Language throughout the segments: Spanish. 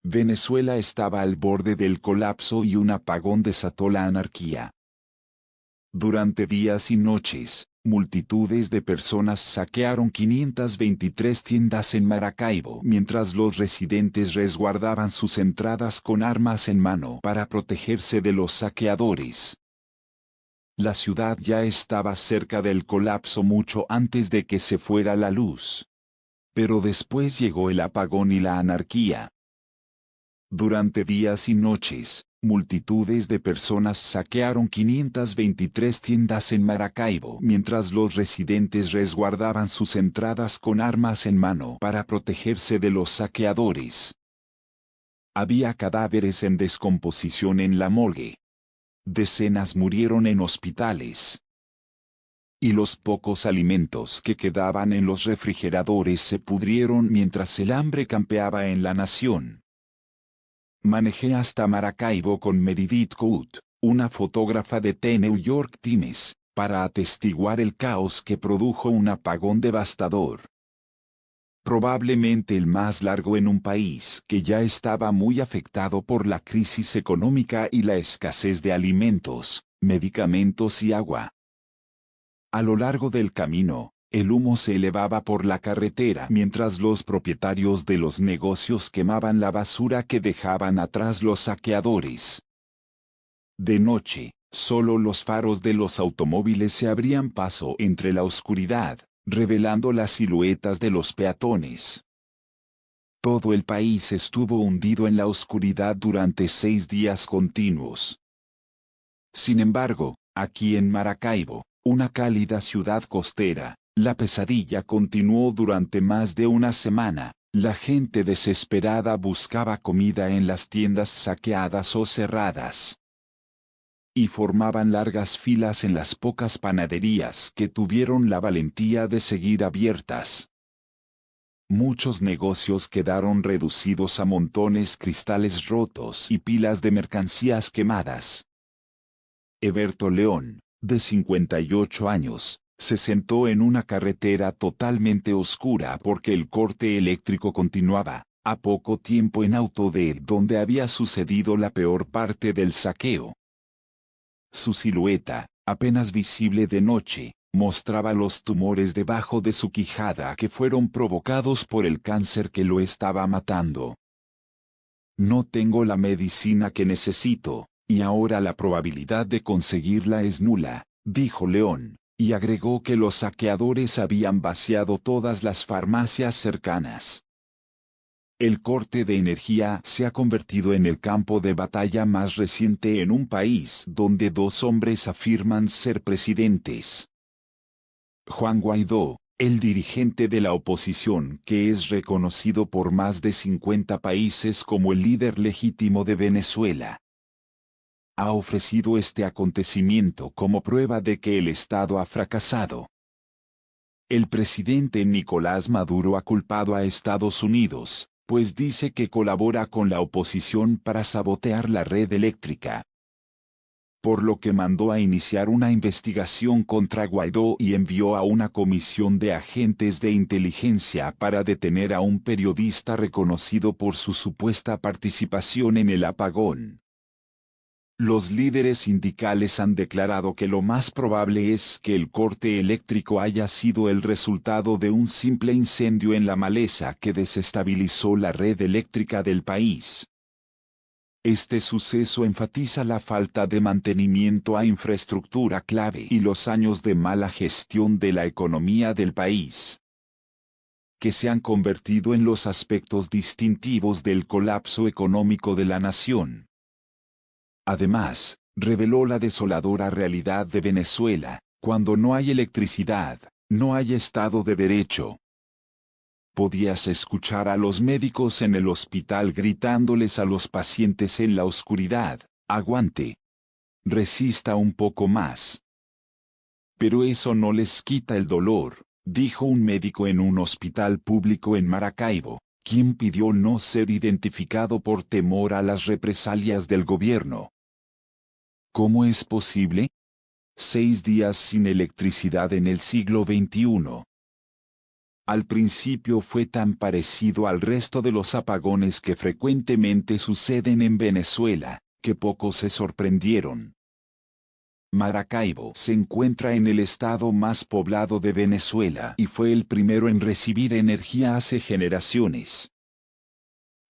Venezuela estaba al borde del colapso y un apagón desató la anarquía. Durante días y noches, multitudes de personas saquearon 523 tiendas en Maracaibo mientras los residentes resguardaban sus entradas con armas en mano para protegerse de los saqueadores. La ciudad ya estaba cerca del colapso mucho antes de que se fuera la luz. Pero después llegó el apagón y la anarquía. Durante días y noches, multitudes de personas saquearon 523 tiendas en Maracaibo mientras los residentes resguardaban sus entradas con armas en mano para protegerse de los saqueadores. Había cadáveres en descomposición en la morgue. Decenas murieron en hospitales. Y los pocos alimentos que quedaban en los refrigeradores se pudrieron mientras el hambre campeaba en la nación. Manejé hasta Maracaibo con Meredith Cout, una fotógrafa de The New York Times, para atestiguar el caos que produjo un apagón devastador. Probablemente el más largo en un país que ya estaba muy afectado por la crisis económica y la escasez de alimentos, medicamentos y agua. A lo largo del camino, el humo se elevaba por la carretera mientras los propietarios de los negocios quemaban la basura que dejaban atrás los saqueadores. De noche, solo los faros de los automóviles se abrían paso entre la oscuridad, revelando las siluetas de los peatones. Todo el país estuvo hundido en la oscuridad durante 6 días continuos. Sin embargo, aquí en Maracaibo, una cálida ciudad costera, la pesadilla continuó durante más de una semana. La gente desesperada buscaba comida en las tiendas saqueadas o cerradas. Y formaban largas filas en las pocas panaderías que tuvieron la valentía de seguir abiertas. Muchos negocios quedaron reducidos a montones, cristales rotos y pilas de mercancías quemadas. Eberto León, de 58 años, se sentó en una carretera totalmente oscura porque el corte eléctrico continuaba, a poco tiempo en auto de donde había sucedido la peor parte del saqueo. Su silueta, apenas visible de noche, mostraba los tumores debajo de su quijada que fueron provocados por el cáncer que lo estaba matando. No tengo la medicina que necesito, y ahora la probabilidad de conseguirla es nula, dijo León, y agregó que los saqueadores habían vaciado todas las farmacias cercanas. El corte de energía se ha convertido en el campo de batalla más reciente en un país donde 2 hombres afirman ser presidentes. Juan Guaidó, el dirigente de la oposición que es reconocido por más de 50 países como el líder legítimo de Venezuela, ha ofrecido este acontecimiento como prueba de que el Estado ha fracasado. El presidente Nicolás Maduro ha culpado a Estados Unidos, pues dice que colabora con la oposición para sabotear la red eléctrica. Por lo que mandó a iniciar una investigación contra Guaidó y envió a una comisión de agentes de inteligencia para detener a un periodista reconocido por su supuesta participación en el apagón. Los líderes sindicales han declarado que lo más probable es que el corte eléctrico haya sido el resultado de un simple incendio en la maleza que desestabilizó la red eléctrica del país. Este suceso enfatiza la falta de mantenimiento a infraestructura clave y los años de mala gestión de la economía del país, que se han convertido en los aspectos distintivos del colapso económico de la nación. Además, reveló la desoladora realidad de Venezuela: cuando no hay electricidad, no hay Estado de Derecho. Podías escuchar a los médicos en el hospital gritándoles a los pacientes en la oscuridad: aguante, resista un poco más. Pero eso no les quita el dolor, dijo un médico en un hospital público en Maracaibo, quien pidió no ser identificado por temor a las represalias del gobierno. ¿Cómo es posible? 6 días sin electricidad en el siglo XXI. Al principio fue tan parecido al resto de los apagones que frecuentemente suceden en Venezuela, que pocos se sorprendieron. Maracaibo se encuentra en el estado más poblado de Venezuela y fue el primero en recibir energía hace generaciones.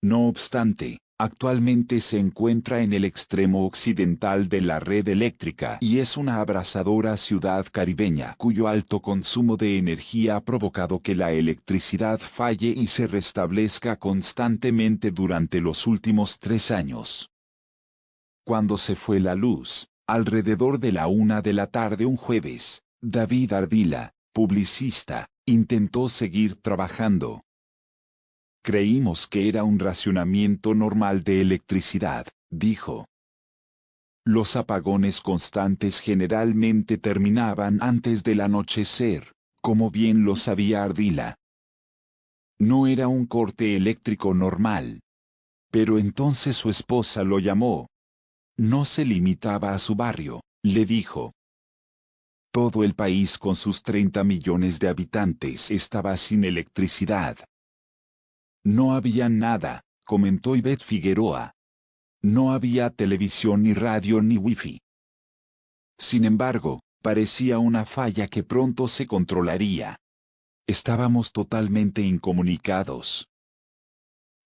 No obstante, actualmente se encuentra en el extremo occidental de la red eléctrica y es una abrasadora ciudad caribeña cuyo alto consumo de energía ha provocado que la electricidad falle y se restablezca constantemente durante los últimos 3 años. Cuando se fue la luz, alrededor de la 1 de la tarde un jueves, David Ardila, publicista, intentó seguir trabajando. Creímos que era un racionamiento normal de electricidad, dijo. Los apagones constantes generalmente terminaban antes del anochecer, como bien lo sabía Ardila. No era un corte eléctrico normal. Pero entonces su esposa lo llamó. No se limitaba a su barrio, le dijo. Todo el país con sus 30 millones de habitantes estaba sin electricidad. No había nada, comentó Ivette Figueroa. No había televisión ni radio ni wifi. Sin embargo, parecía una falla que pronto se controlaría. Estábamos totalmente incomunicados.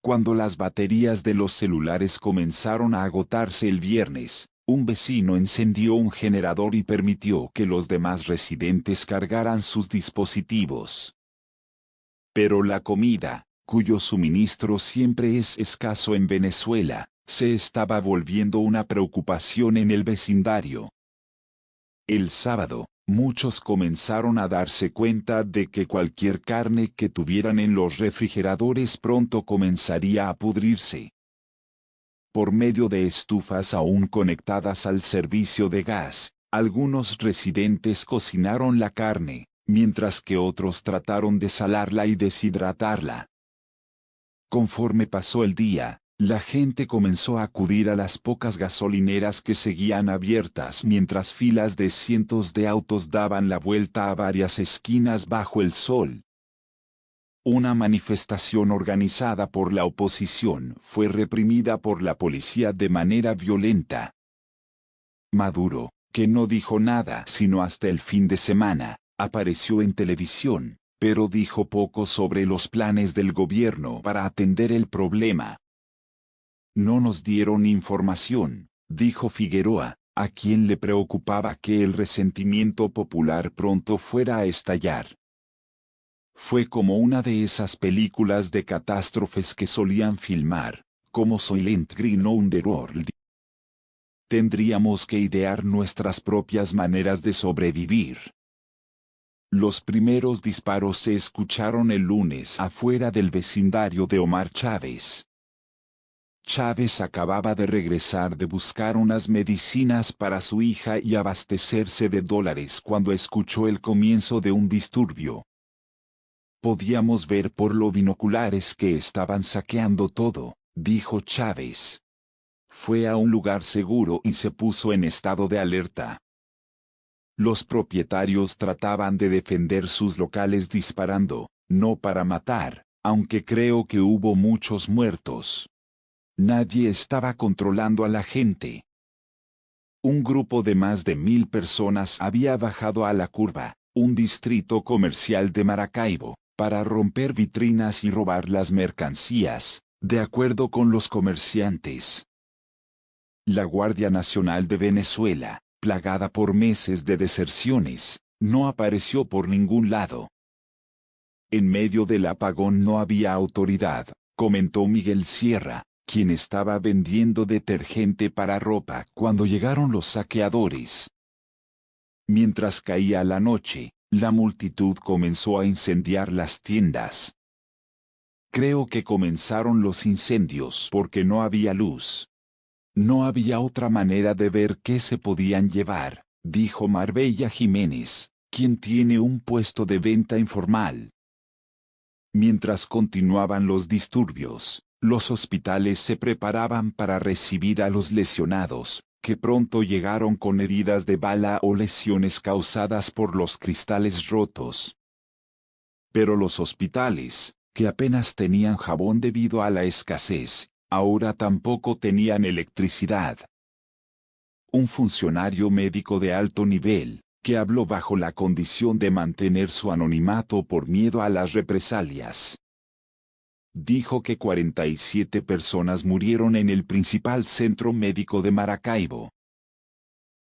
Cuando las baterías de los celulares comenzaron a agotarse el viernes, un vecino encendió un generador y permitió que los demás residentes cargaran sus dispositivos. Pero la comida, cuyo suministro siempre es escaso en Venezuela, se estaba volviendo una preocupación en el vecindario. El sábado, muchos comenzaron a darse cuenta de que cualquier carne que tuvieran en los refrigeradores pronto comenzaría a pudrirse. Por medio de estufas aún conectadas al servicio de gas, algunos residentes cocinaron la carne, mientras que otros trataron de salarla y deshidratarla. Conforme pasó el día, la gente comenzó a acudir a las pocas gasolineras que seguían abiertas mientras filas de cientos de autos daban la vuelta a varias esquinas bajo el sol. Una manifestación organizada por la oposición fue reprimida por la policía de manera violenta. Maduro, que no dijo nada sino hasta el fin de semana, apareció en televisión, pero dijo poco sobre los planes del gobierno para atender el problema. No nos dieron información, dijo Figueroa, a quien le preocupaba que el resentimiento popular pronto fuera a estallar. Fue como una de esas películas de catástrofes que solían filmar, como Silent Green o Underworld. Tendríamos que idear nuestras propias maneras de sobrevivir. Los primeros disparos se escucharon el lunes afuera del vecindario de Omar Chávez. Chávez acababa de regresar de buscar unas medicinas para su hija y abastecerse de dólares cuando escuchó el comienzo de un disturbio. Podíamos ver por los binoculares que estaban saqueando todo, dijo Chávez. Fue a un lugar seguro y se puso en estado de alerta. Los propietarios trataban de defender sus locales disparando, no para matar, aunque creo que hubo muchos muertos. Nadie estaba controlando a la gente. Un grupo de más de 1000 personas había bajado a La Curva, un distrito comercial de Maracaibo, para romper vitrinas y robar las mercancías, de acuerdo con los comerciantes. La Guardia Nacional de Venezuela, plagada por meses de deserciones, no apareció por ningún lado. En medio del apagón no había autoridad, comentó Miguel Sierra, quien estaba vendiendo detergente para ropa cuando llegaron los saqueadores. Mientras caía la noche, la multitud comenzó a incendiar las tiendas. Creo que comenzaron los incendios porque no había luz. No había otra manera de ver qué se podían llevar, dijo Marbella Jiménez, quien tiene un puesto de venta informal. Mientras continuaban los disturbios, los hospitales se preparaban para recibir a los lesionados, que pronto llegaron con heridas de bala o lesiones causadas por los cristales rotos. Pero los hospitales, que apenas tenían jabón debido a la escasez, ahora tampoco tenían electricidad. Un funcionario médico de alto nivel, que habló bajo la condición de mantener su anonimato por miedo a las represalias, dijo que 47 personas murieron en el principal centro médico de Maracaibo.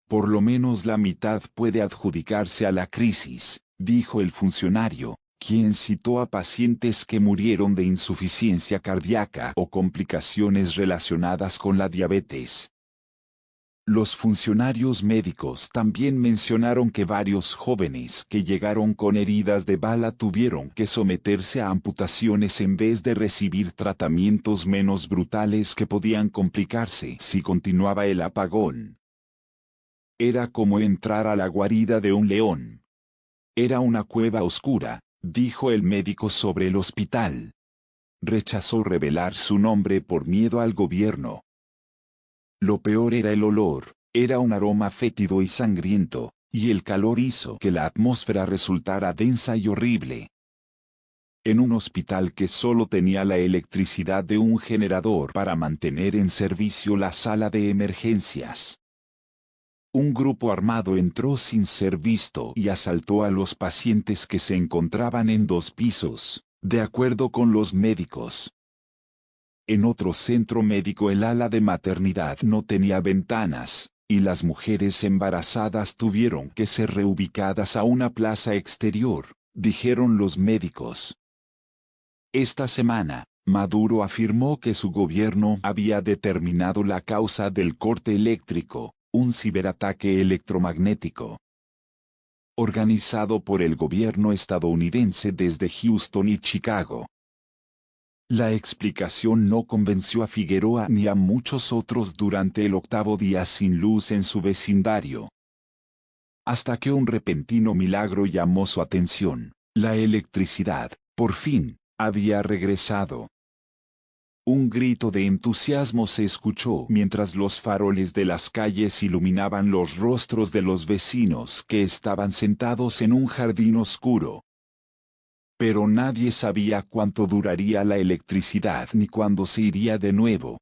Por lo menos la mitad puede adjudicarse a la crisis, dijo el funcionario, quien citó a pacientes que murieron de insuficiencia cardíaca o complicaciones relacionadas con la diabetes. Los funcionarios médicos también mencionaron que varios jóvenes que llegaron con heridas de bala tuvieron que someterse a amputaciones en vez de recibir tratamientos menos brutales que podían complicarse si continuaba el apagón. Era como entrar a la guarida de un león. Era una cueva oscura, dijo el médico sobre el hospital. Rechazó revelar su nombre por miedo al gobierno. Lo peor era el olor, era un aroma fétido y sangriento, y el calor hizo que la atmósfera resultara densa y horrible. En un hospital que solo tenía la electricidad de un generador para mantener en servicio la sala de emergencias. Un grupo armado entró sin ser visto y asaltó a los pacientes que se encontraban en 2 pisos, de acuerdo con los médicos. En otro centro médico el ala de maternidad no tenía ventanas, y las mujeres embarazadas tuvieron que ser reubicadas a una plaza exterior, dijeron los médicos. Esta semana, Maduro afirmó que su gobierno había determinado la causa del corte eléctrico, un ciberataque electromagnético organizado por el gobierno estadounidense desde Houston y Chicago. La explicación no convenció a Figueroa ni a muchos otros durante el 8º día sin luz en su vecindario. Hasta que un repentino milagro llamó su atención: la electricidad, por fin, había regresado. Un grito de entusiasmo se escuchó mientras los faroles de las calles iluminaban los rostros de los vecinos que estaban sentados en un jardín oscuro. Pero nadie sabía cuánto duraría la electricidad ni cuándo se iría de nuevo.